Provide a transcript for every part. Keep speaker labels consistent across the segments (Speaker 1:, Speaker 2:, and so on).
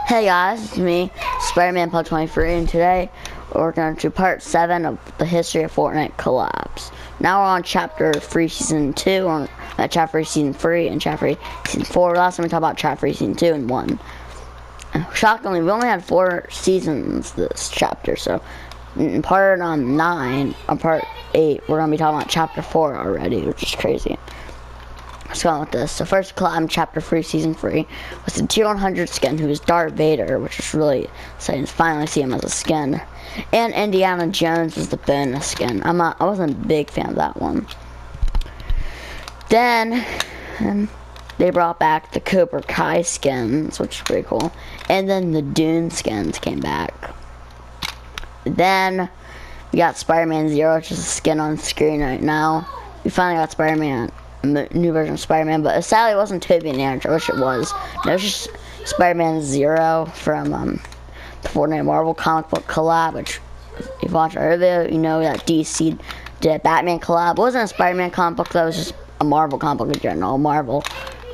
Speaker 1: Hey guys, it's me, Spider-Man Pug 23, and today we're going to do part 7 of the history of Fortnite collabs. Now we're on chapter 3 season 2, or chapter 3 season 3 and chapter 3 season 4. Last time we talked about chapter 3 season 2 and 1. Shockingly, we only had 4 seasons this chapter, so in part 9, on part 8, we're going to be talking about chapter 4 already, which is crazy. Let's go on with this. So first collab in chapter 3 season 3 was the tier 100 skin, who is Darth Vader, which is really exciting to finally see him as a skin. And Indiana Jones was the bonus skin. I wasn't a big fan of that one. Then they brought back the Cobra Kai skins, which is pretty cool. And then the Dune skins came back. Then we got Spider-Man Zero, which is a skin on screen right now. We finally got Spider-Man, new version of Spider-Man, but sadly it wasn't Tobey and Andrew. I wish it was. No, it was just Spider-Man Zero from the Fortnite Marvel comic book collab, which if you've watched our video, you know that DC did a Batman collab. It wasn't a Spider-Man comic book, that was just a Marvel comic book in general, Marvel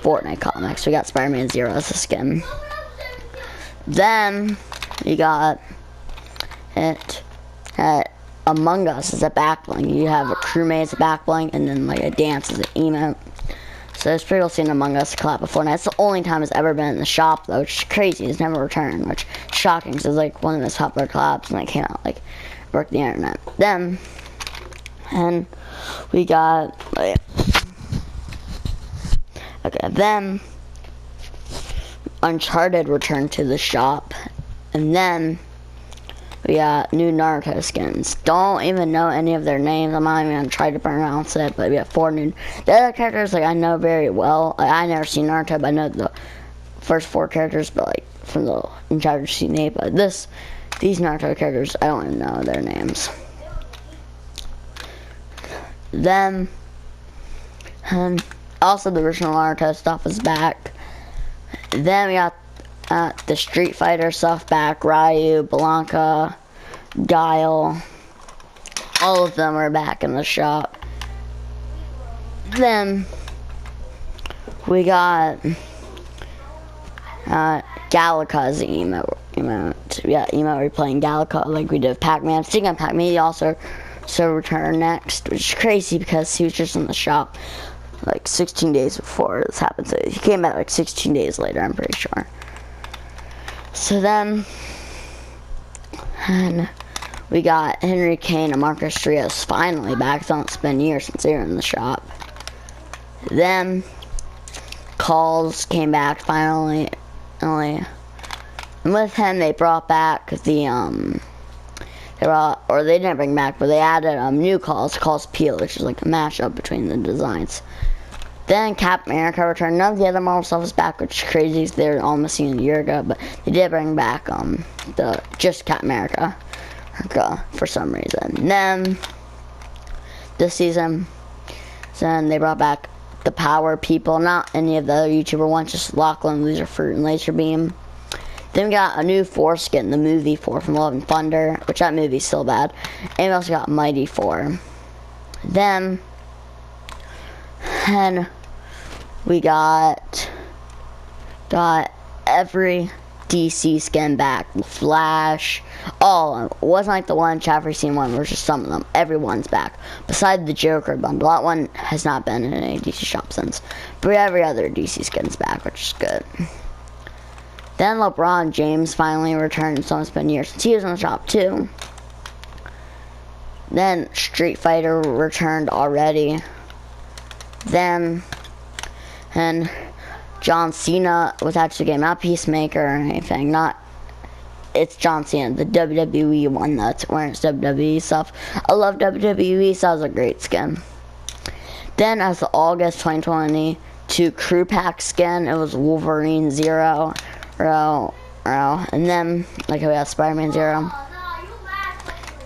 Speaker 1: Fortnite comics. We got Spider-Man Zero as a skin. Then we got it at Among Us as a back bling. You have a crewmate as a back bling, and then like a dance as an emote. So it's pretty cool seeing Among Us collab before. Now it's the only time it's ever been in the shop though, which is crazy. It's never returned, which is shocking because it's like one of the most popular collabs and it came out like broke the internet. Then and we got then Uncharted returned to the shop, and then we got new Naruto skins. Don't even know any of their names. I'm not even gonna try to pronounce it, but we have 4 new. The other characters, like, I know very well. Like, I never seen Naruto, but I know the first 4 characters, but like from the Uncharted season 8. But these Naruto characters, I don't even know their names. Then, also the original Naruto stuff is back. Then we got the Street Fighter stuff back. Ryu, Blanca, Guile, all of them are back in the shop. Then we got Gallica's emote. Yeah, emote replaying Gallica like we did Pac-Man. Speaking of Pac-Man, he also returned next, which is crazy because he was just in the shop like 16 days before this happened. So he came back like 16 days later, I'm pretty sure. So then, and we got Henry Kane and Marcus Rios finally back. It's been years since they were in the shop. Then, Calls came back finally. And with him, they brought back the, they didn't bring back, but they added new Calls Peel, which is like a mashup between the designs. Then Captain America returned. None of the other Marvel stuff is back, which is crazy. They were all missing a year ago, but they did bring back just Captain America for some reason. And then this season, they brought back the Power People, not any of the other YouTuber ones, just Lachlan, Loser Fruit, and Laser Beam. Then we got a new 4 skin, the movie 4 from Love and Thunder, which that movie's still bad. And we also got Mighty 4. Then we got every DC skin back. Flash, all of them. It wasn't like the one chapter scene one, where just some of them. Everyone's back. Besides the Joker bundle. That one has not been in any DC shop since. But every other DC skin's back, which is good. Then LeBron James finally returned. So it's been years since he was in the shop too. Then Street Fighter returned already. Then, and John Cena was actually getting not Peacemaker or anything, it's John Cena, the WWE one that's wearing his WWE stuff. I love WWE, so that was a great skin. Then as the August 2022 crew pack skin, it was Wolverine Zero, and then, like we have Spider-Man Zero.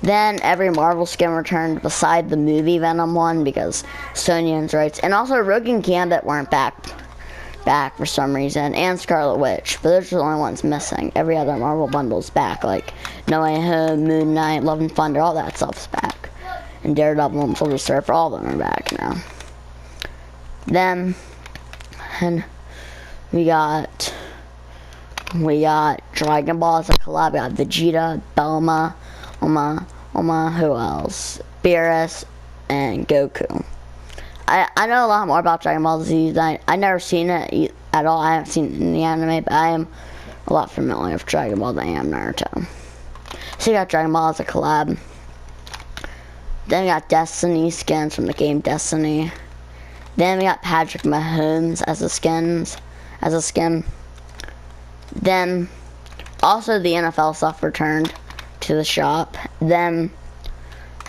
Speaker 1: Then every Marvel skin returned beside the movie Venom one because Sony owns rights. And also Rogue and Gambit weren't back for some reason. And Scarlet Witch. But those are the only ones missing. Every other Marvel bundle's back. Like No Way Home, Moon Knight, Love and Thunder, all that stuff's back. And Daredevil and Silver Surfer, all of them are back now. Then, and we got We got Dragon Ball as a collab. We got Vegeta, Bulma, who else? Beerus, and Goku. I know a lot more about Dragon Ball Z. I never seen it at all. I haven't seen it in the anime, but I am a lot familiar with Dragon Ball than I am Naruto. So you got Dragon Ball as a collab. Then we got Destiny skins from the game Destiny. Then we got Patrick Mahomes as a skin. Then also the NFL stuff returned to the shop. Then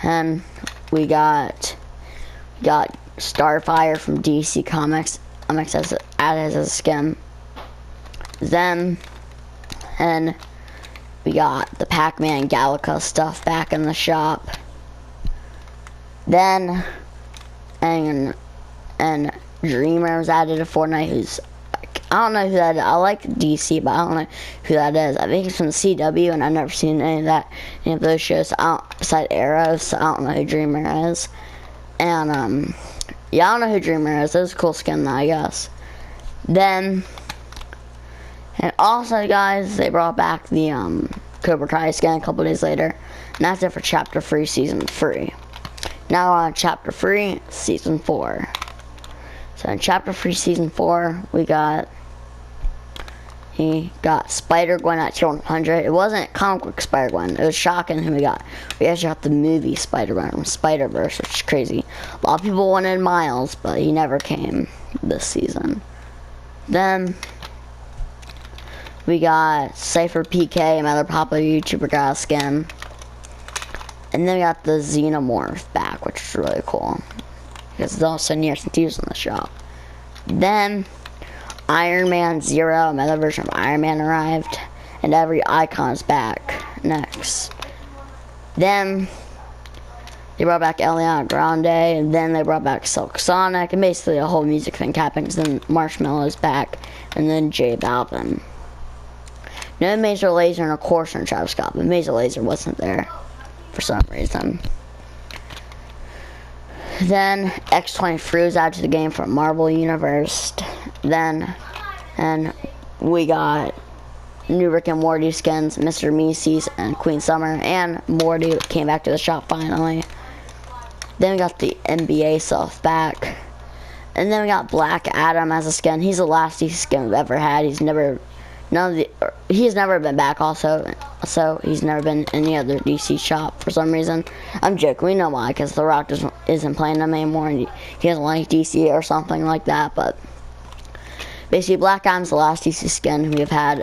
Speaker 1: and we got Starfire from DC Comics as a skin. Then and we got the Pac-Man Galaga stuff back in the shop. Then and Dreamer was added to Fortnite, who's I don't know who that is. I like DC, but I don't know who that is. I think it's from the CW, and I've never seen any of those shows. Besides Arrow, so I don't know who Dreamer is. And yeah, I don't know who Dreamer is. It was a cool skin, though, I guess. Then, and also, guys, they brought back the Cobra Kai skin a couple days later, and that's it for Chapter 3, Season 3. Now on Chapter 3, Season 4. So in Chapter 3, Season 4, he got Spider-Gwen at 100. It wasn't comic book Spider-Gwen. It was shocking who we got. We actually got the movie Spider-Gwen from Spider-Verse, which is crazy. A lot of people wanted Miles, but he never came this season. Then we got Cypher PK, another popular YouTuber got a skin. And then we got the Xenomorph back, which is really cool, because it's also near since he was in the shop. Then Iron Man 0, another version of Iron Man arrived, and every icon is back next. Then they brought back Ariana Grande, and then they brought back Silk Sonic, and basically a whole music thing happened, because then Marshmello's back, and then J Balvin. No Major Lazer, and of course no Travis Scott, but Major Lazer wasn't there for some reason. Then X-23 was added to the game from Marvel Universe. Then, and we got new Rick and Morty skins, Mr. Macy's and Queen Summer, and Morty came back to the shop finally. Then we got the NBA stuff back. And then we got Black Adam as a skin. He's the last DC skin we've ever had. He's never been back also, so he's never been in any other DC shop for some reason. I'm joking, we know why, because The Rock isn't playing them anymore, and he doesn't like DC or something like that, but basically Black Adam's the last DC skin we've had,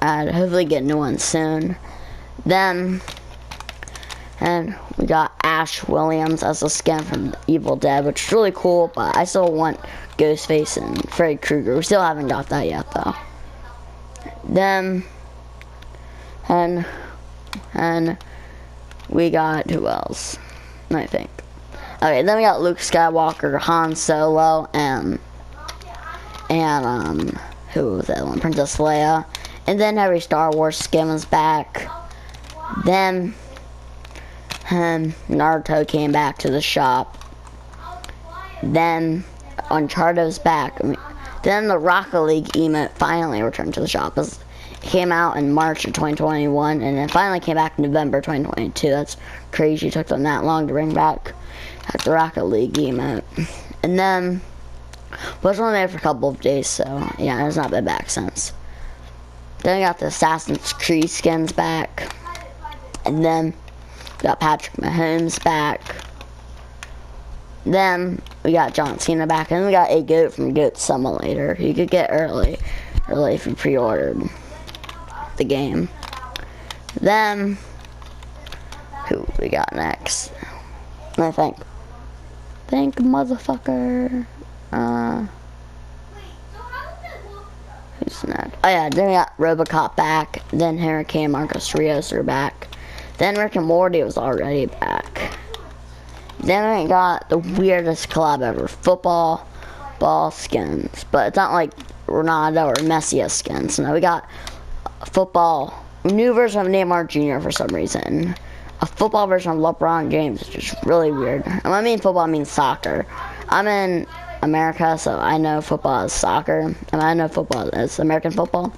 Speaker 1: and hopefully get new ones soon. Then, and we got Ash Williams as a skin from Evil Dead, which is really cool, but I still want Ghostface and Freddy Krueger. We still haven't got that yet, though. Then, and we got, who else? I think. Okay, then we got Luke Skywalker, Han Solo, and who was that one? Princess Leia. And then every Star Wars skin was back. Then, Naruto came back to the shop. Then, Uncharted was back. Then the Rocket League emote finally returned to the shop. It came out in March of 2021, and it finally came back in November 2022. That's crazy. It took them that long to bring back the Rocket League emote. And then, it was only there for a couple of days, so yeah, it's not been back since. Then we got the Assassin's Creed skins back. And then we got Patrick Mahomes back. Then we got John Cena back, and then we got a goat from Goat Simulator. You could get early if you pre-ordered the game. Then who we got next? I think motherfucker. Who's next? Oh yeah, then we got RoboCop back. Then Hurricane Marcos Rios are back. Then Rick and Morty was already back. Then we got the weirdest collab ever, football ball skins, but it's not like Ronaldo or Messi skins. No, we got a football, new version of Neymar Jr. for some reason, a football version of LeBron James, which is really weird. And when I mean football, I mean soccer. I'm in America, so I know football is soccer, and I know football is American football.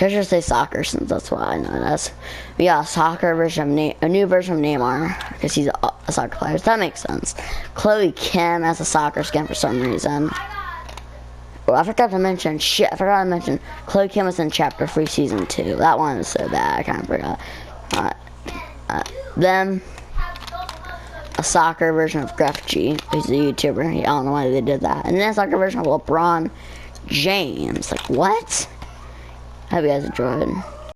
Speaker 1: I should say soccer since that's what I know it as. But yeah, soccer version of a new version of Neymar because he's a soccer player. So that makes sense. Chloe Kim has a soccer skin for some reason. Oh, I forgot to mention. Shit, I forgot to mention. Chloe Kim was in Chapter 3 Season 2. That one was so bad. I kind of forgot. Then a soccer version of Gref G, who's a YouTuber. I don't know why they did that. And then a soccer version of LeBron James. Like, what? Hope you guys enjoyed.